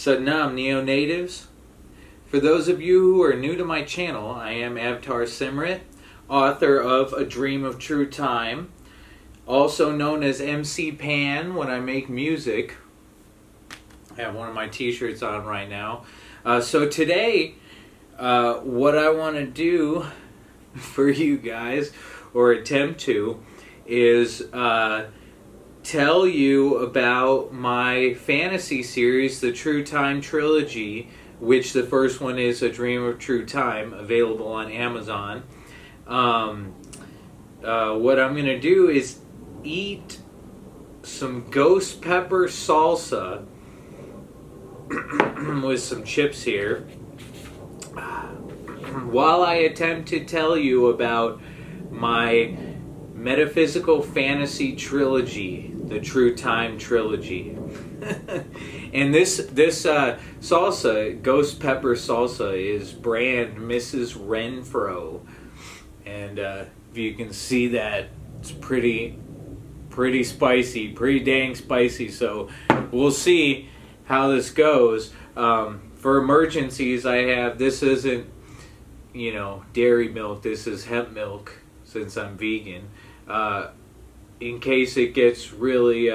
Sadnam Neo-Natives. For those of you who are new to my channel, I am Avtar Simrit, author of A Dream of True Time, also known as MC Pan when I make music. I have one of my t-shirts on right now. So today, what I want to do for you guys, or attempt to, is tell you about my fantasy series, the True Time Trilogy, which the first one is A Dream of True Time, available on Amazon. What I'm going to do is eat some Ghost Pepper Salsa with some chips here, while I attempt to tell you about my metaphysical fantasy trilogy, the True Time Trilogy. And this salsa, Ghost Pepper Salsa, is brand Mrs. Renfro. And if you can see that, it's pretty spicy, pretty dang spicy. So we'll see how this goes. For emergencies, I have, this isn't, dairy milk, this is hemp milk, since I'm vegan. In case it gets really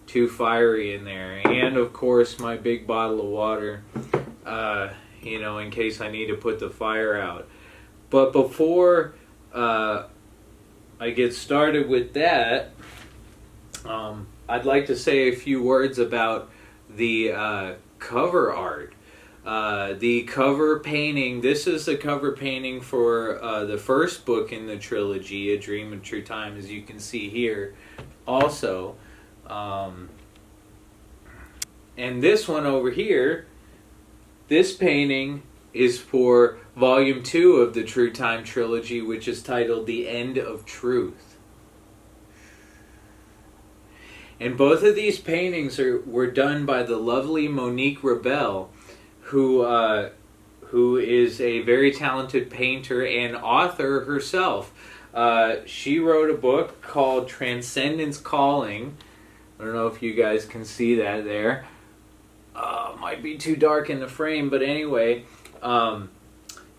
too fiery in there. And of course my big bottle of water, in case I need to put the fire out. But before I get started with that, I'd like to say a few words about the cover art. The cover painting, this is the cover painting for the first book in the trilogy, A Dream of True Time, as you can see here also. And this one over here, this painting is for Volume 2 of the True Time Trilogy, which is titled The End of Truth. And both of these paintings were done by the lovely Monique Rebelle, who is a very talented painter and author herself. She wrote a book called Transcendence Calling. I don't know if you guys can see that there. Might be too dark in the frame, but anyway,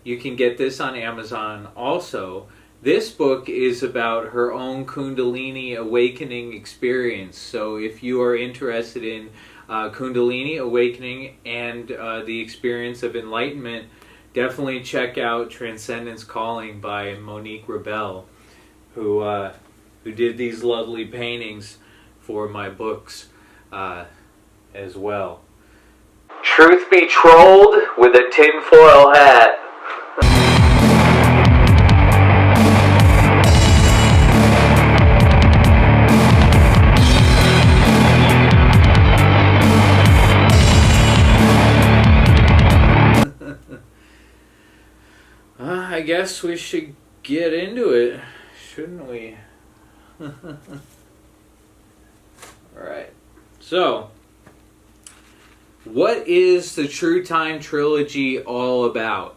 you can get this on Amazon also. This book is about her own Kundalini awakening experience. So if you are interested in Kundalini awakening and the experience of enlightenment, definitely check out Transcendence Calling by Monique Rebelle, who did these lovely paintings for my books as well. Truth be trolled with a tinfoil hat. I guess we should get into it, shouldn't we? Alright, so what is the True Time Trilogy all about?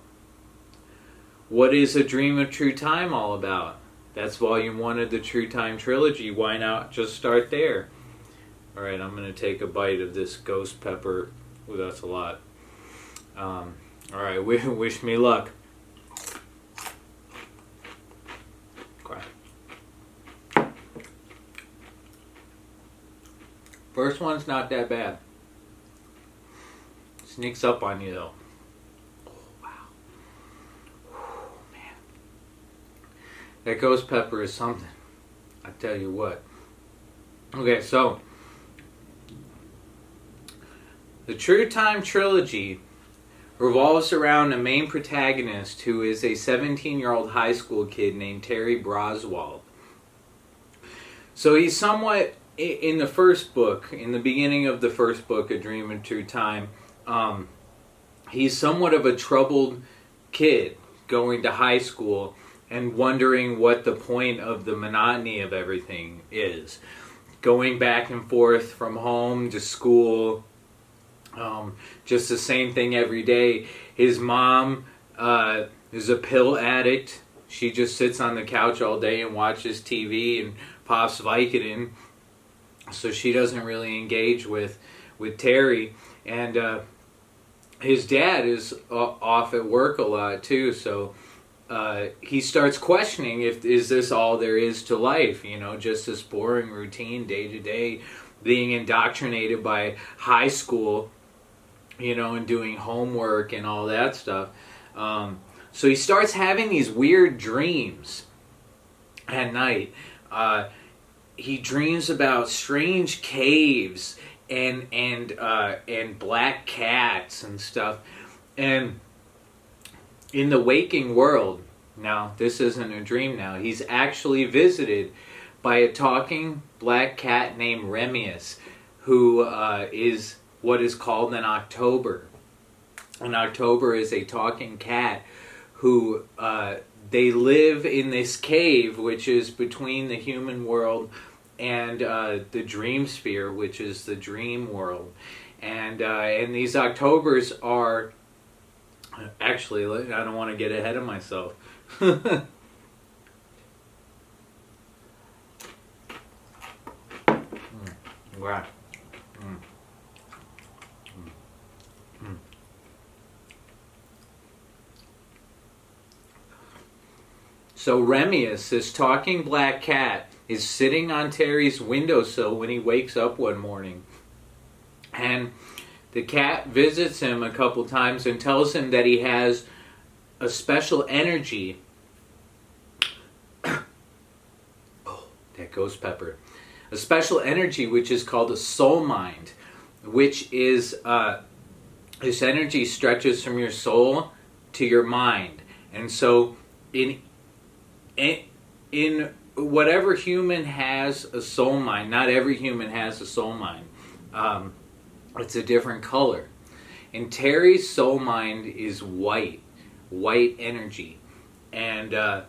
What is A Dream of True Time all about? That's Volume 1 of the True Time Trilogy. Why not just start there? Alright, I'm going to take a bite of this Ghost Pepper. Ooh, that's a lot. Alright, wish me luck. First one's not that bad. Sneaks up on you though. Oh, wow. Oh, man. That ghost pepper is something. I tell you what. Okay, so the True Time Trilogy revolves around a main protagonist who is a 17-year-old high school kid named Terry Broswald. So he's somewhat, in the first book, in the beginning of the first book, A Dream of True Time, he's somewhat of a troubled kid going to high school and wondering what the point of the monotony of everything is. Going back and forth from home to school, just the same thing every day. His mom is a pill addict. She just sits on the couch all day and watches TV and pops Vicodin. So she doesn't really engage with Terry. And his dad is off at work a lot too, so he starts questioning if is this all there is to life, just this boring routine day to day, being indoctrinated by high school, and doing homework and all that stuff. So he starts having these weird dreams at night. He dreams about strange caves and black cats and stuff. And in the waking world, now this isn't a dream now, he's actually visited by a talking black cat named Remius, who is what is called an October. An October is a talking cat who they live in this cave, which is between the human world and the dream sphere, which is the dream world. And these Octobers are... Actually, I don't want to get ahead of myself. Wow. So Remius, this talking black cat, is sitting on Terry's windowsill when he wakes up one morning. And the cat visits him a couple times and tells him that he has a special energy. Oh, that ghost pepper. A special energy which is called a soul mind, which is, this energy stretches from your soul to your mind. And so in whatever human has a soul mind, not every human has a soul mind. It's a different color. And Terry's soul mind is white energy. And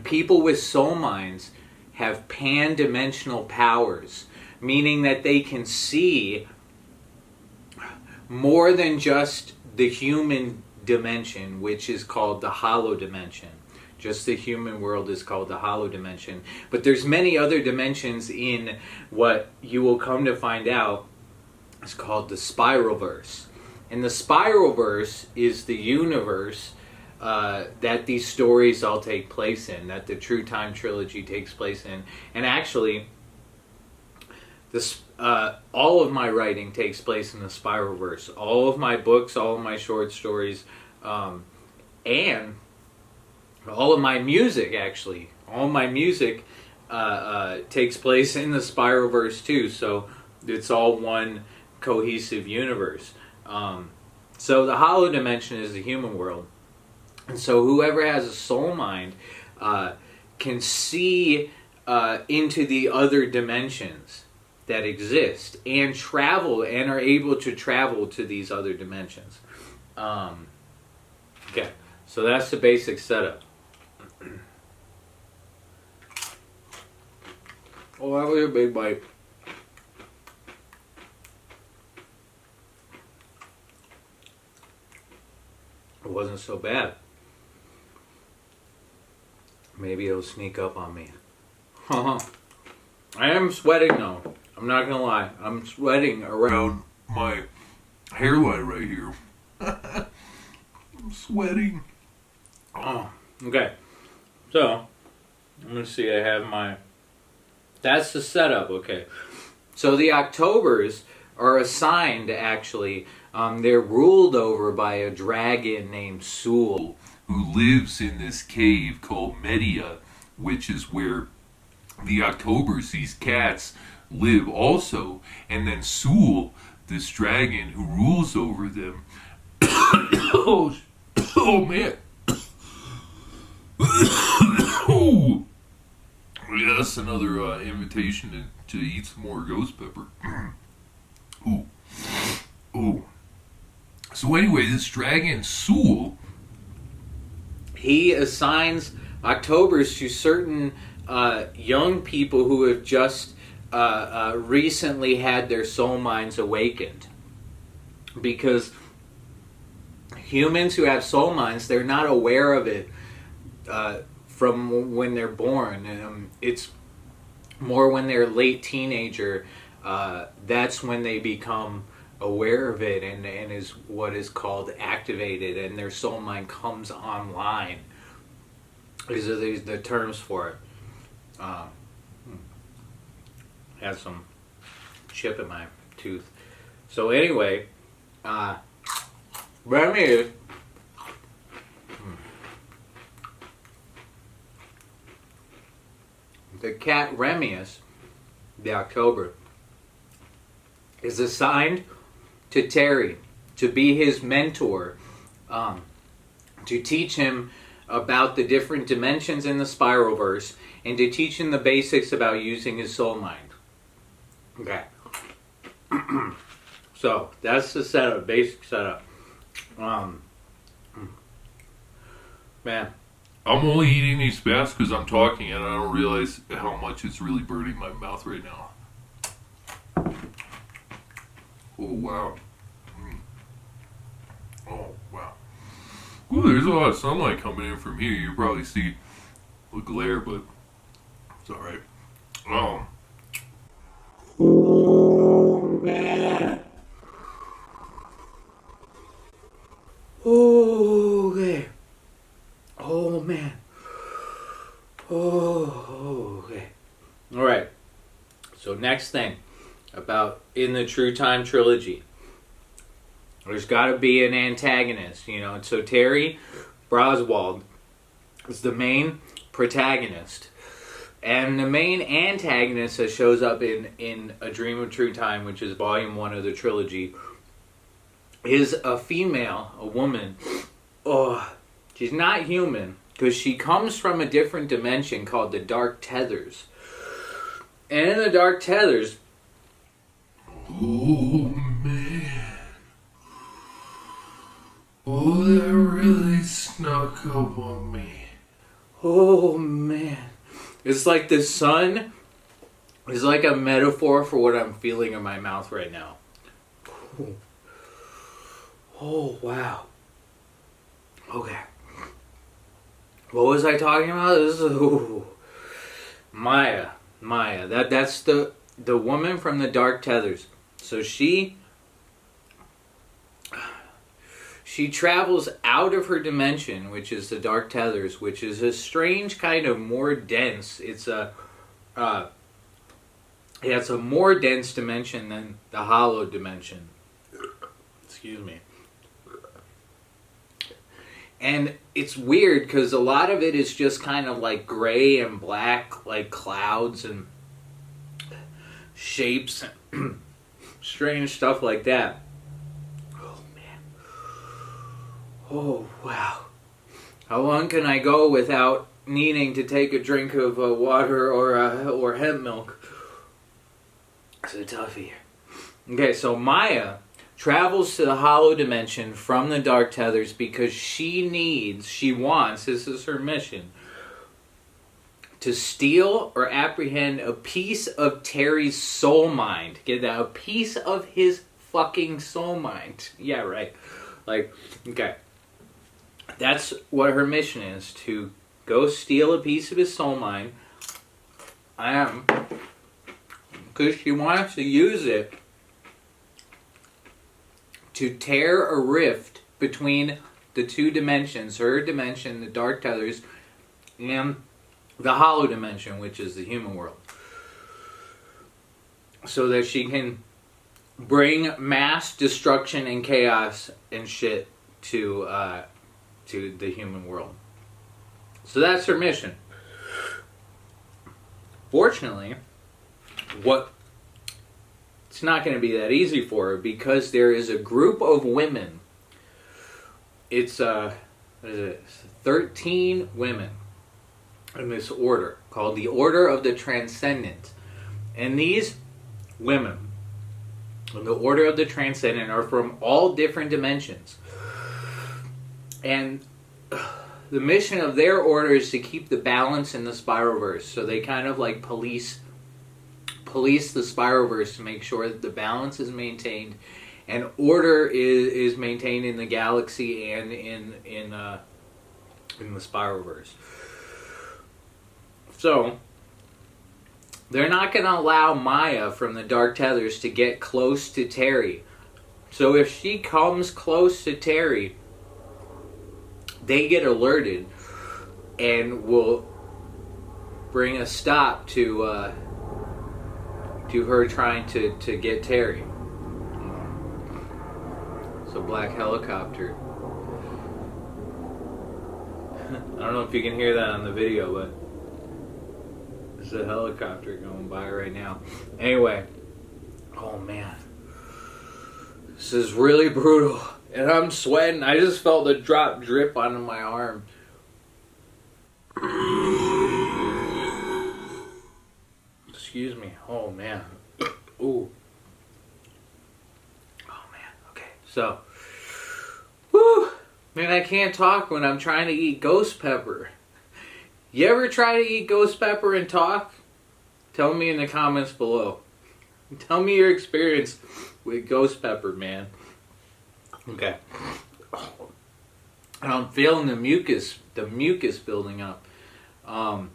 people with soul minds have pan-dimensional powers, meaning that they can see more than just the human dimension, which is called the hollow dimension. Just the human world is called the hollow dimension. But there's many other dimensions in what you will come to find out is called the spiralverse. And the spiralverse is the universe that these stories all take place in, that the True Time Trilogy takes place in. And actually, this all of my writing takes place in the spiralverse. All of my books, all of my short stories, and all of my music, actually. All of my music takes place in the spiralverse too. So it's all one cohesive universe. So the hollow dimension is the human world. And so whoever has a soul mind can see into the other dimensions that exist and travel and are able to travel to these other dimensions. Okay, so that's the basic setup. Oh, that was a big bite. It wasn't so bad. Maybe it'll sneak up on me. I am sweating though. I'm not gonna lie. I'm sweating around my hairline right here. I'm sweating. Oh, okay. So, I'm gonna see. I have my... That's the setup, okay. So the Octobers are assigned, actually, they're ruled over by a dragon named Sul, who lives in this cave called Media, which is where the Octobers, these cats, live also. And then Sul, this dragon who rules over them... oh man. Oh. Yeah, that's another invitation to eat some more ghost pepper. Ooh. Ooh. So anyway, this dragon, Sul, he assigns Octobers to certain young people who have just recently had their soul minds awakened. Because humans who have soul minds, they're not aware of it from when they're born. It's more when they're late teenager. That's when they become aware of it and is what is called activated, and their soul mind comes online. These are the terms for it. Had some chip in my tooth. So anyway, Remy, the cat Remius, the October, is assigned to Terry to be his mentor, to teach him about the different dimensions in the Spiralverse, and to teach him the basics about using his soul mind. Okay. So, that's the setup, basic setup. Man. I'm only eating these fast because I'm talking and I don't realize how much it's really burning my mouth right now. Oh, wow. Oh, wow. Ooh, there's a lot of sunlight coming in from here. You probably see the glare, but it's alright. Oh, man. Oh, okay. Oh, man. Oh, okay. All right. So next thing about in the True Time Trilogy, there's got to be an antagonist, you know. So Terry Broswald is the main protagonist. And the main antagonist that shows up in A Dream of True Time, which is volume 1 of the trilogy, is a female, a woman. Oh, she's not human, because she comes from a different dimension called the Dark Tethers. And in the Dark Tethers... Oh, man. Oh, that really snuck up on me. Oh, man. It's like the sun is like a metaphor for what I'm feeling in my mouth right now. Oh, wow. Okay. What was I talking about? This is Maya. That's the woman from the Dark Tethers. So she travels out of her dimension, which is the Dark Tethers, which is a strange kind of more dense. It's a more dense dimension than the hollow dimension. Excuse me. And it's weird because a lot of it is just kind of like gray and black, like clouds and shapes and strange stuff like that. Oh, man. Oh, wow. How long can I go without needing to take a drink of water or hemp milk? It's a toughie. Okay, so Maya travels to the hollow dimension from the Dark Tethers because she wants, this is her mission, to steal or apprehend a piece of Terry's soul mind. Get that? A piece of his fucking soul mind. Yeah, right. Like, okay. That's what her mission is, to go steal a piece of his soul mind. Because she wants to use it to tear a rift between the two dimensions, her dimension, the Dark Tethers, and the hollow dimension, which is the human world. So that she can bring mass destruction and chaos and shit to the human world. So that's her mission. Fortunately, it's not going to be that easy for her because there is a group of women. It's 13 women in this order called the Order of the Transcendent. And these women in the Order of the Transcendent are from all different dimensions. And the mission of their order is to keep the balance in the Spiralverse. So they kind of like police the Spiralverse to make sure that the balance is maintained and order is maintained in the galaxy and in the Spiralverse. So they're not going to allow Maya from the Dark Tethers to get close to Terry So if she comes close to Terry, they get alerted and will bring a stop to her trying to get Terry. It's a black helicopter. I don't know if you can hear that on the video, but there's a helicopter going by right now. Anyway, oh man. This is really brutal. And I'm sweating. I just felt the drop drip onto my arm. Excuse me. Oh man. Ooh. Oh man. Okay. So. Whew. Man, I can't talk when I'm trying to eat ghost pepper. You ever try to eat ghost pepper and talk? Tell me in the comments below. Tell me your experience with ghost pepper, man. Okay. And I'm feeling the mucus building up. What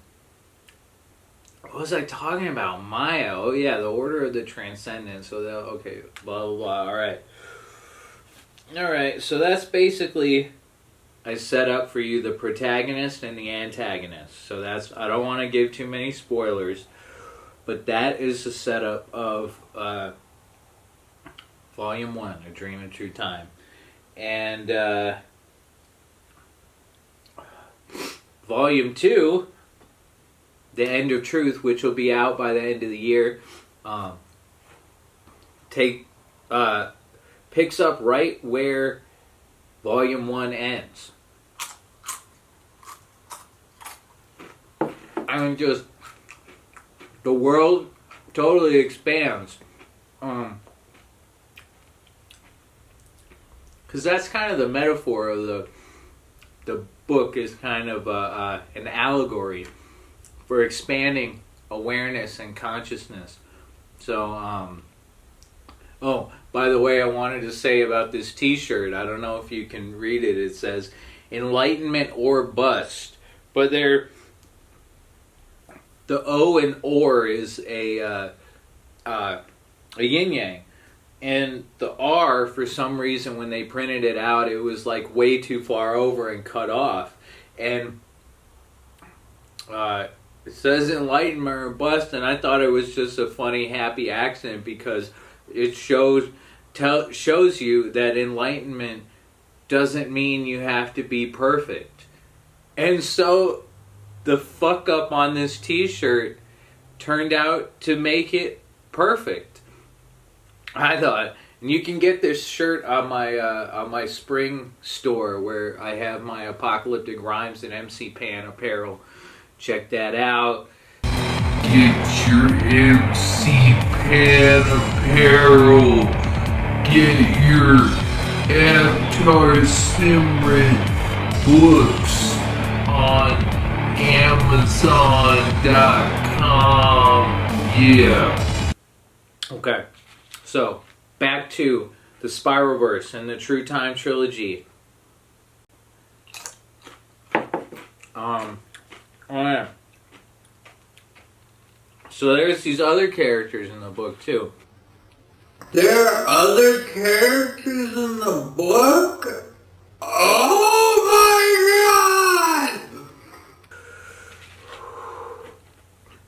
was I talking about? Maya. Oh yeah, the Order of the Transcendent. So that, okay, blah blah blah. All right. So that's basically, I set up for you the protagonist and the antagonist. So that's, I don't want to give too many spoilers, but that is the setup of Volume 1, A Dream of True Time. And Volume 2, The End of Truth, which will be out by the end of the year, picks up right where Volume 1 ends. I mean, just, the world totally expands. Because that's kind of the metaphor of the book, is kind of an allegory for expanding awareness and consciousness. So, oh, by the way, I wanted to say about this t-shirt, I don't know if you can read it, it says, enlightenment or bust. But the O in or is a yin-yang. And the R, for some reason, when they printed it out, it was like way too far over and cut off. And it says enlightenment or bust, and I thought it was just a funny, happy accident, because it shows you that enlightenment doesn't mean you have to be perfect. And so the fuck up on this t-shirt turned out to make it perfect, I thought. And you can get this shirt on my spring store, where I have my Apocalyptic Rhymes and MC Pan apparel. Check that out. Get your MC Pan apparel. Get your Avtar Simrit books on Amazon.com. Yeah. Okay. So, back to the Spiralverse and the True Time Trilogy. Oh yeah. So there's these other characters in the book too. There are other characters in the book? Oh my god!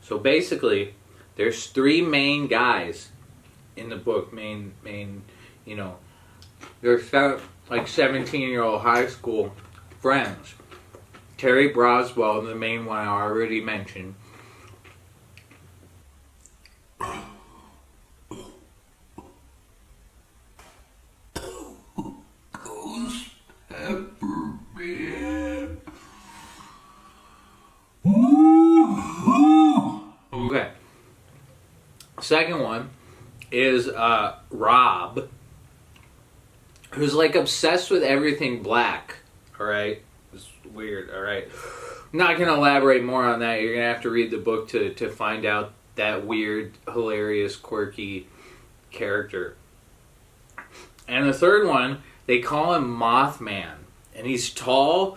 So basically, there's three main guys in the book. Main, you know, they're like 17-year-old high school friends. Terry Broswell, the main one I already mentioned. Ghost Pepper, man. Okay. Second one is Rob, who's like obsessed with everything black. Alright? It's weird, alright? I'm not going to elaborate more on that. You're going to have to read the book to find out that weird, hilarious, quirky character. And the third one, they call him Mothman. And he's tall.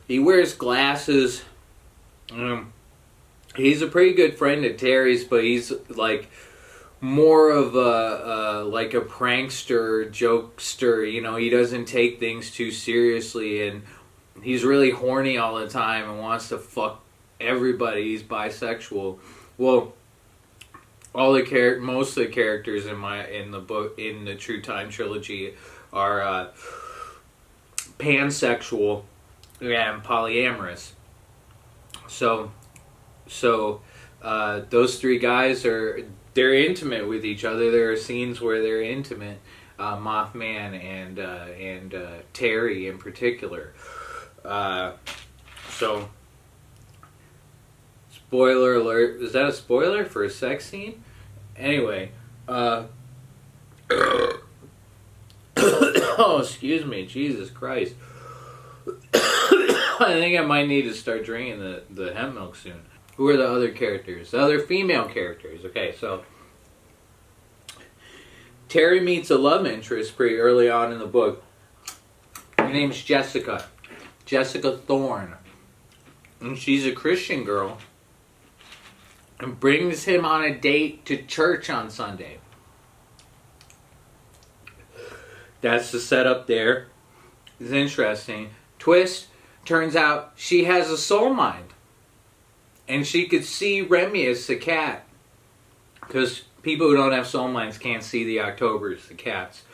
He wears glasses. He's a pretty good friend of Terry's, but he's like more of a like a prankster, jokester. You know, he doesn't take things too seriously, and he's really horny all the time and wants to fuck everybody. He's bisexual. Well, most of the characters in the True Time Trilogy are pansexual and polyamorous. So those three guys they're intimate with each other. There are scenes where they're intimate. Mothman and Terry in particular. So, spoiler alert. Is that a spoiler for a sex scene? Anyway, oh, excuse me, Jesus Christ. I think I might need to start drinking the hemp milk soon. Who are the other characters? The other female characters. Okay, so Terry meets a love interest pretty early on in the book. Her name's Jessica Thorne. And she's a Christian girl. And brings him on a date to church on Sunday. That's the setup there. It's interesting. Twist, turns out she has a soul mind. And she could see Remy as the cat. Because people who don't have soul minds can't see the Octobers, the cats.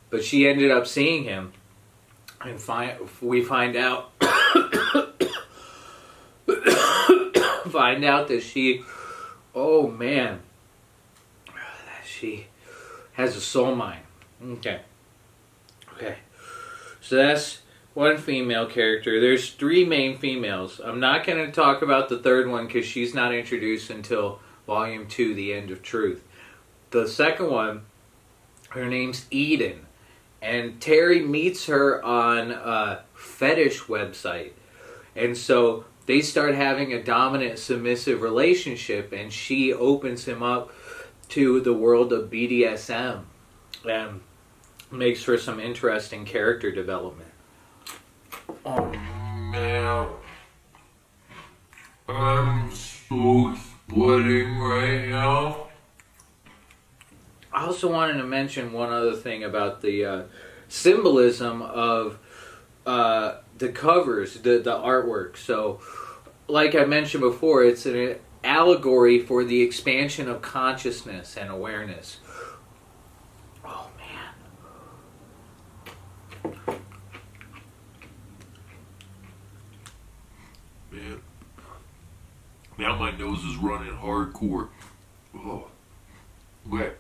But she ended up seeing him. And we find out that she, oh man, that she has a soul mind. Okay. So that's one female character. There's three main females. I'm not going to talk about the third one because she's not introduced until Volume 2, The End of Truth. The second one, her name's Eden. And Terry meets her on a fetish website. And so they start having a dominant, submissive relationship, and she opens him up to the world of BDSM and makes for some interesting character development. Oh man, I'm so sweating right now. I also wanted to mention one other thing about the symbolism of the covers, the artwork. So, like I mentioned before, it's an allegory for the expansion of consciousness and awareness. Oh, man. Man. Now my nose is running hardcore. Oh. Wet.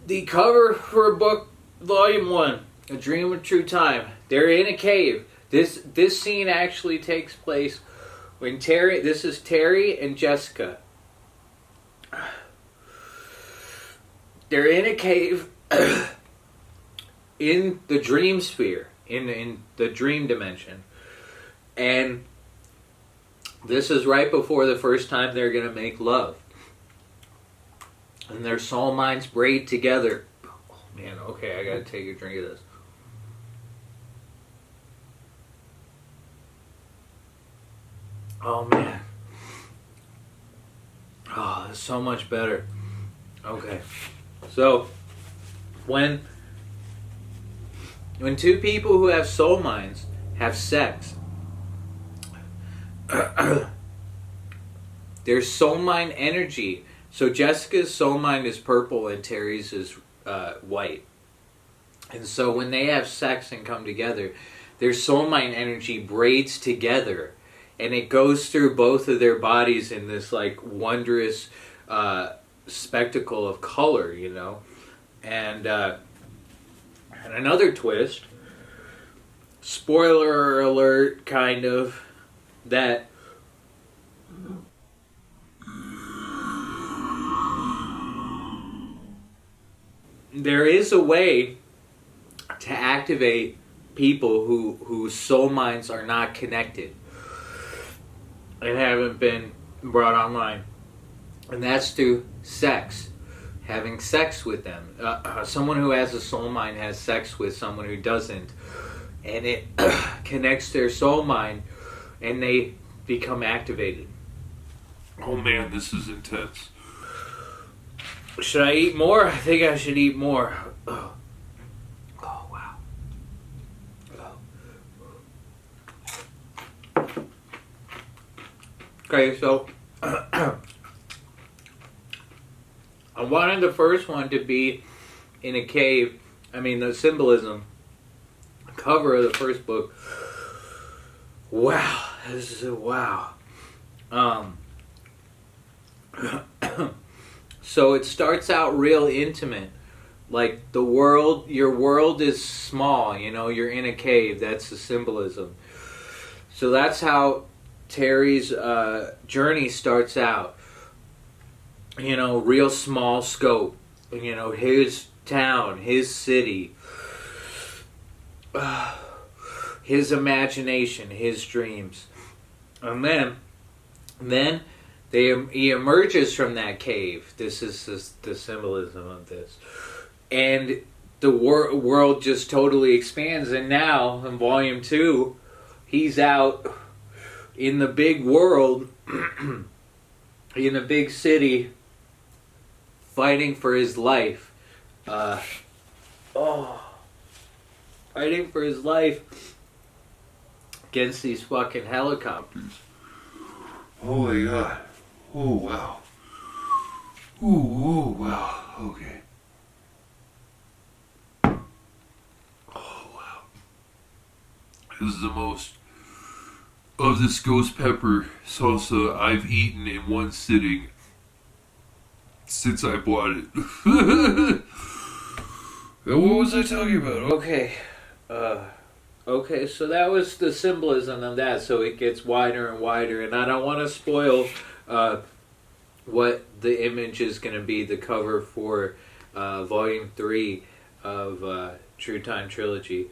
The cover for book Volume 1, A Dream of True Time. They're in a cave. This scene actually takes place when this is Terry and Jessica. They're in a cave in the dream sphere, in the dream dimension. And this is right before the first time they're going to make love. And their soul minds braid together. Oh man, okay, I gotta take a drink of this. Oh man. Oh, that's so much better. Okay. So, when two people who have soul minds have sex, their soul mind energy. So Jessica's soul mind is purple and Terry's is white. And so when they have sex and come together, their soul mind energy braids together. And it goes through both of their bodies in this like wondrous spectacle of color, you know. And another twist, spoiler alert kind of, that there is a way to activate people whose soul minds are not connected and haven't been brought online. And that's through sex. Having sex with them. Someone who has a soul mind has sex with someone who doesn't. And it connects their soul mind and they become activated. Oh man, this is intense. Should I eat more? I think I should eat more. Oh, wow. Okay, so I wanted the first one to be in a cave. I mean, the symbolism, cover of the first book. Wow, this is a wow. So it starts out real intimate. Like your world is small, you're in a cave. That's the symbolism. So that's how Terry's journey starts out. Real small scope. His town, his city, his imagination, his dreams. And then he emerges from that cave. This is the symbolism of this. And the world just totally expands. And now, in Volume 2, he's out in the big world, in a big city, fighting for his life. Fighting for his life against these fucking helicopters. Oh my god. Oh wow. Oh wow. Okay. Oh wow. This is the most of this Ghost Pepper Salsa I've eaten in one sitting since I bought it. What was I talking about? Okay, so that was the symbolism of that. So it gets wider and wider, and I don't want to spoil what the image is going to be, the cover for Volume 3 of True Time Trilogy.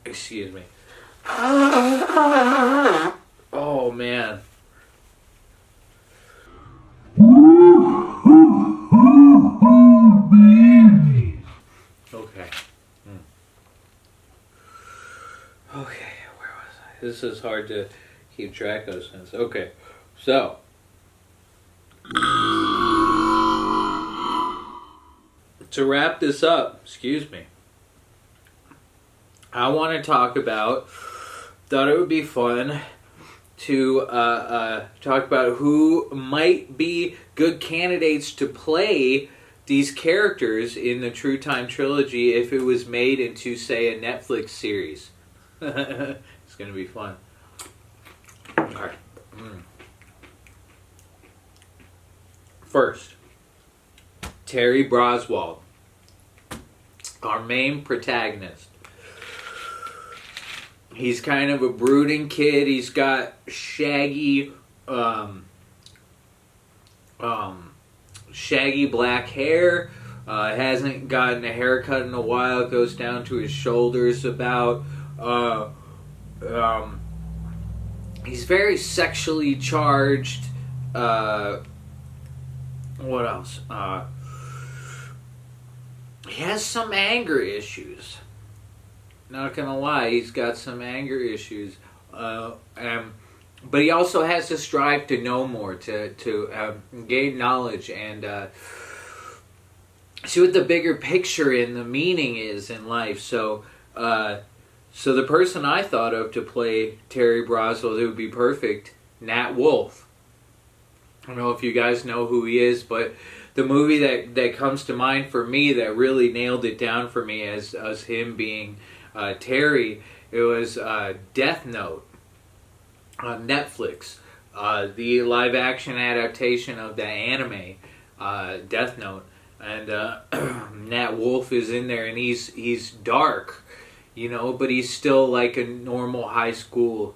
Excuse me. Oh, man. Okay. Okay, where was I? This is hard to keep track of since. Okay, so. To wrap this up, excuse me, I want to talk about, thought it would be fun to talk about who might be good candidates to play these characters in the True Time Trilogy if it was made into, say, a Netflix series. It's going to be fun. Okay. First, Terry Broswald, our main protagonist. He's kind of a brooding kid. He's got shaggy black hair. Hasn't gotten a haircut in a while. Goes down to his shoulders about. He's very sexually charged. What else? He has some anger issues. Not gonna lie, he's got some anger issues. But he also has to strive to know more, to gain knowledge and see what the bigger picture and the meaning is in life. So the person I thought of to play Terry Broswell, it would be perfect, Nat Wolff. I don't know if you guys know who he is, but the movie that comes to mind for me that really nailed it down for me as him being Terry, it was Death Note on Netflix. The live action adaptation of the anime Death Note. And Nat Wolff is in there, and he's dark, but he's still like a normal high school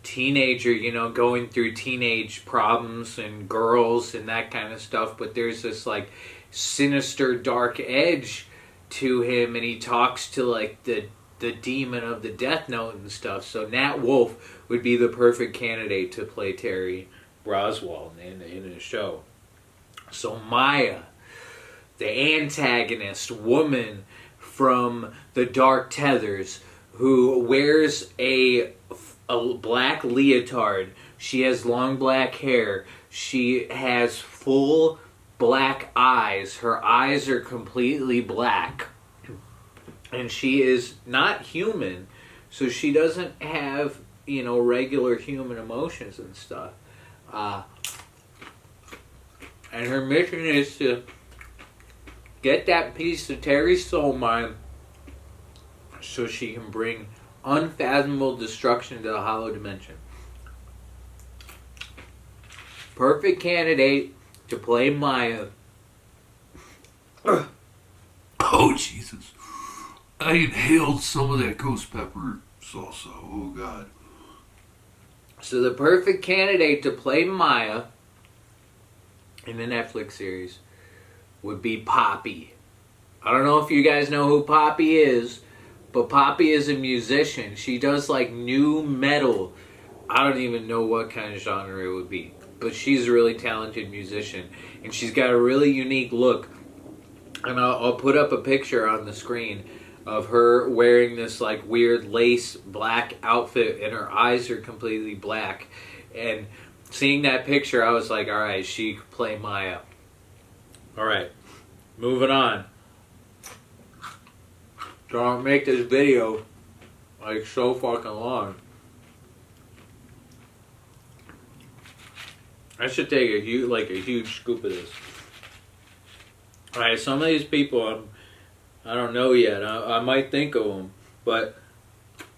teenager, going through teenage problems and girls and that kind of stuff. But there's this like sinister, dark edge to him, and he talks to like the demon of the Death Note and stuff. So Nat Wolff would be the perfect candidate to play Terry Broswell in a show. So Maya, the antagonist woman from the Dark Tethers, who wears a black leotard She has long black hair. She has full black eyes. Her eyes are completely black. And she is not human, so she doesn't have, regular human emotions and stuff. And her mission is to get that piece of Terry's soul mine so she can bring unfathomable destruction to the hollow dimension. Perfect candidate to play Maya. Oh, Jesus. I inhaled some of that Ghost Pepper Salsa. Oh, God. So the perfect candidate to play Maya in the Netflix series would be Poppy. I don't know if you guys know who Poppy is, but Poppy is a musician. She does like new metal. I don't even know what kind of genre it would be, but she's a really talented musician, and she's got a really unique look. And I'll put up a picture on the screen of her wearing this like weird lace black outfit, and her eyes are completely black. And seeing that picture, I was like, all right, she could play Maya. All right, moving on. Don't make this video like so fucking long. I should take a huge scoop of this. All right, some of these people I don't know yet. I might think of them, but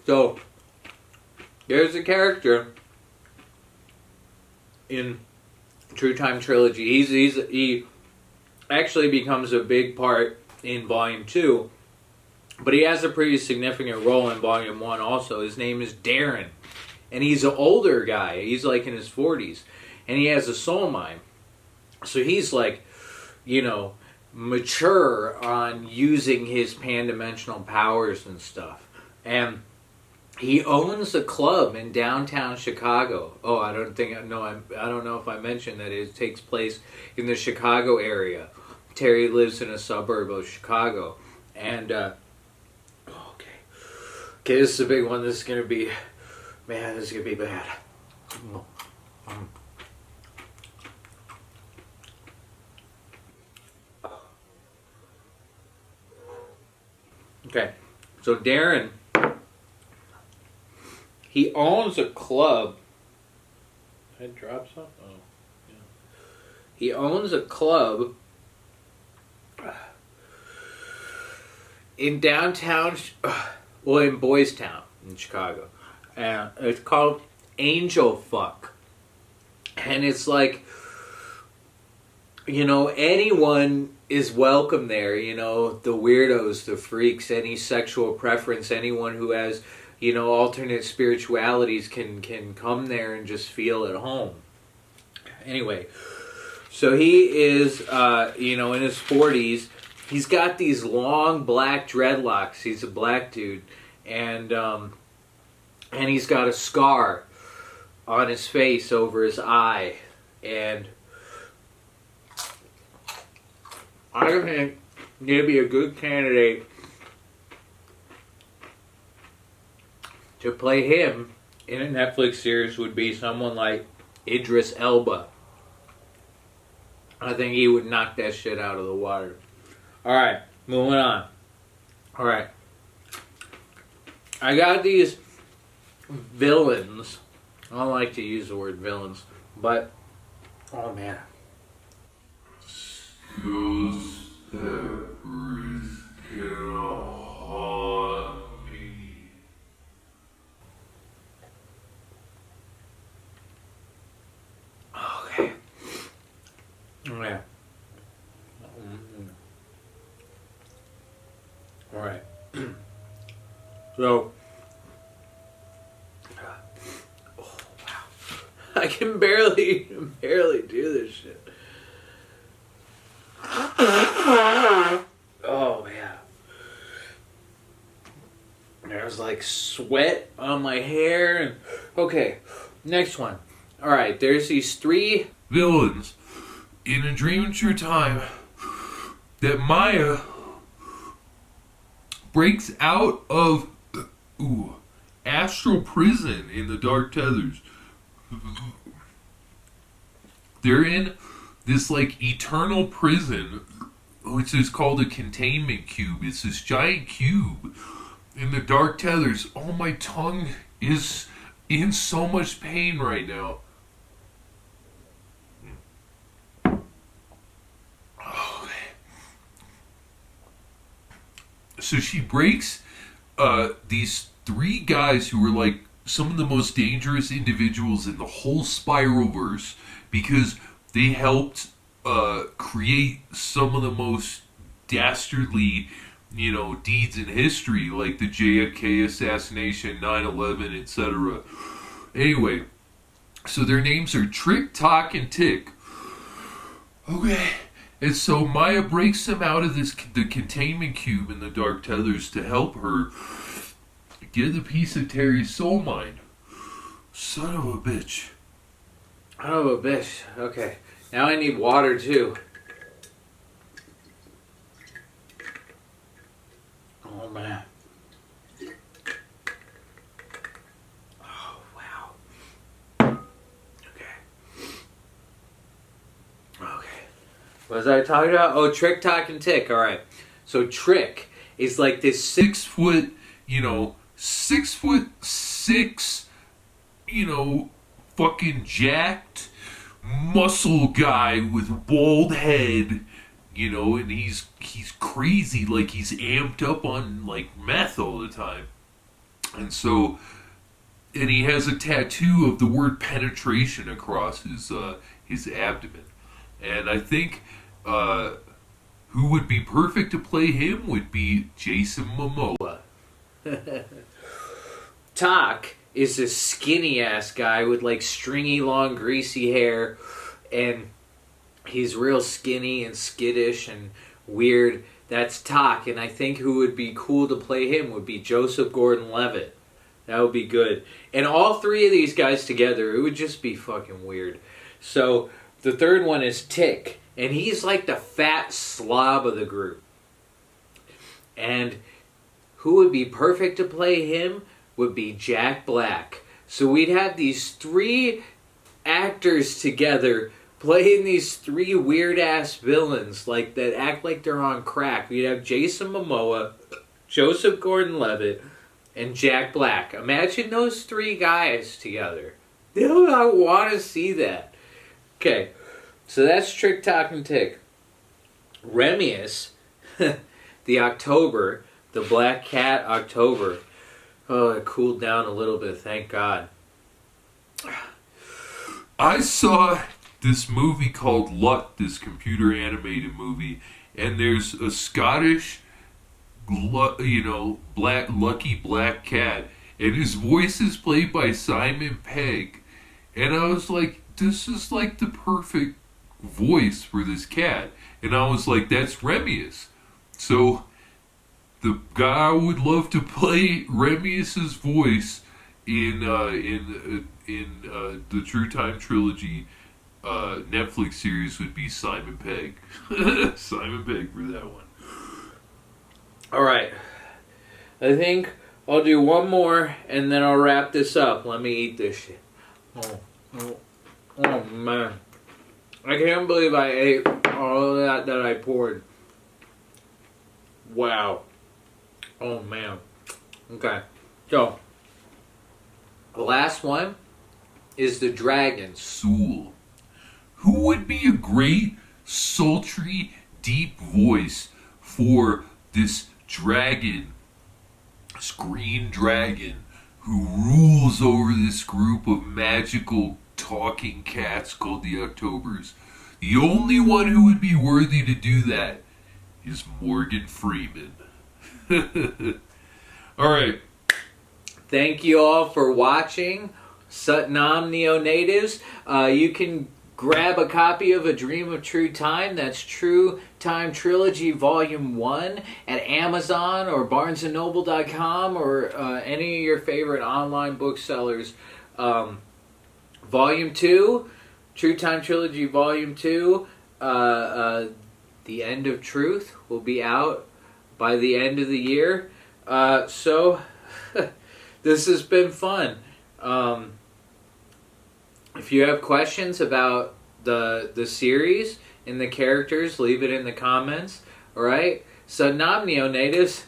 so there's a character in True Time Trilogy. He actually becomes a big part in Volume 2, but he has a pretty significant role in Volume 1 also. His name is Darren, and he's an older guy. He's like in his 40s, and he has a soul mine. So he's like, mature on using his pan-dimensional powers and stuff. And he owns a club in downtown Chicago. Oh, I don't know if I mentioned that it takes place in the Chicago area. Terry lives in a suburb of Chicago. And, okay, this is a big one. This is going to be bad. Okay, so Darren, he owns a club. Did I drop something? Oh, yeah. He owns a club in downtown, in Boys Town in Chicago. And it's called Angel Fuck. And it's like, anyone is welcome there, the weirdos, the freaks, any sexual preference, anyone who has, alternate spiritualities can come there and just feel at home. Anyway, so he is, in his 40s. He's got these long black dreadlocks. He's a black dude. And he's got a scar on his face over his eye. And I think he'd be a good candidate to play him in a Netflix series would be someone like Idris Elba. I think he would knock that shit out of the water. Alright, moving on. Alright. I got these villains. I don't like to use the word villains, but oh man. Ghost Peppers can haunt me. Okay. Yeah. All right. So. Oh wow! I can barely do this shit. Oh yeah. There's like sweat on my hair. And okay, next one. All right, there's these 3 villains in A Dream in True Time that Maya breaks out of astral prison in the Dark Tethers they're in this like eternal prison, which is called a containment cube. It's this giant cube in the dark tethers. Oh, my tongue is in so much pain right now. So she breaks these three guys who were like some of the most dangerous individuals in the whole Spiralverse, because they helped create some of the most dastardly, deeds in history, like the JFK assassination, 9/11, etc. Anyway, so their names are Trick, Talk, and Tick. Okay. And so Maya breaks them out of the containment cube in the dark tethers to help her get a piece of Terry's soul mine. Son of a bitch. Son of a bitch. Okay. Now I need water too. Oh man. Oh wow. Okay. What was I talking about? Oh, Trick, Talk, and Tick. All right. So Trick is like this 6 foot, 6'6", fucking jacked muscle guy with a bald head, and he's crazy, like he's amped up on like meth all the time. And so, and he has a tattoo of the word penetration across his abdomen. And I think who would be perfect to play him would be Jason Momoa. Talk is this skinny ass guy with like stringy, long, greasy hair, and he's real skinny and skittish and weird. That's Talk, and I think who would be cool to play him would be Joseph Gordon-Levitt. That would be good. And all three of these guys together, it would just be fucking weird. So the third one is Tick, and he's like the fat slob of the group. And who would be perfect to play him would be Jack Black. So we'd have these three actors together playing these three weird-ass villains like that act like they're on crack. We'd have Jason Momoa, Joseph Gordon-Levitt, and Jack Black. Imagine those three guys together. I want to see that. Okay, so that's Trick, Talk, and Tick. Remius, the October, the Black Cat October. Oh, it cooled down a little bit, thank God. I saw this movie called Luck, this computer animated movie, and there's a Scottish, lucky black cat, and his voice is played by Simon Pegg. And I was like, this is like the perfect voice for this cat. And I was like, that's Remius. So the guy I would love to play Remius's voice in the True Time Trilogy Netflix series would be Simon Pegg. Simon Pegg for that one. All right. I think I'll do one more and then I'll wrap this up. Let me eat this shit. Oh man. I can't believe I ate all of that I poured. Wow. Oh man. Okay. So, the last one is the dragon. Soul. Who would be a great, sultry, deep voice for this dragon, this green dragon, who rules over this group of magical talking cats called the Octobers? The only one who would be worthy to do that is Morgan Freeman. Alright. Thank you all for watching. Satnam Neo-Natives. You can grab a copy of A Dream of True Time. That's True Time Trilogy Volume 1 at Amazon or BarnesandNoble.com or any of your favorite online booksellers. Volume 2, True Time Trilogy Volume 2, The End of Truth will be out by the end of the year. So, this has been fun. If you have questions about the series and the characters, leave it in the comments. All right. So Namnio natives,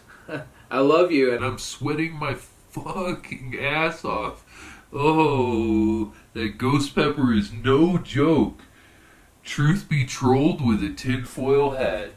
I love you, And I'm sweating my fucking ass off. Oh, that ghost pepper is no joke. Truth be trolled with a tinfoil hat.